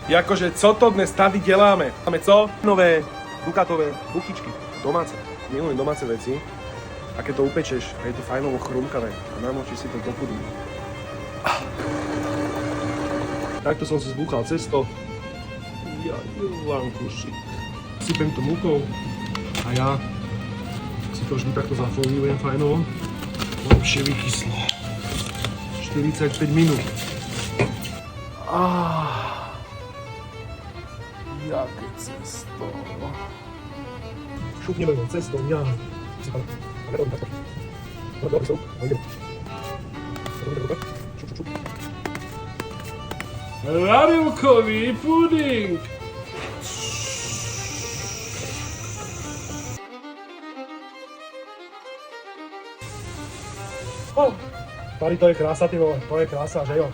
Jakože, co to dnes tady děláme? Máme co? Nové dukatové buchičky. Domáce. Milujem domáce veci. A keď to upečeš a je to fajnovo chrumkavé a namočíš si to do chudu. Takto som si zbúchal cesto. Ja Ivankuši. Sypem to múkou a ja si to vždy takto zafoliujem fajnovo. Lepšie vykyslo. 45 minút. Jaké cesto. Šupneme ho cestou, ja. Radivkový puding. Tady to je krása, ty vole, to je krása, že jo?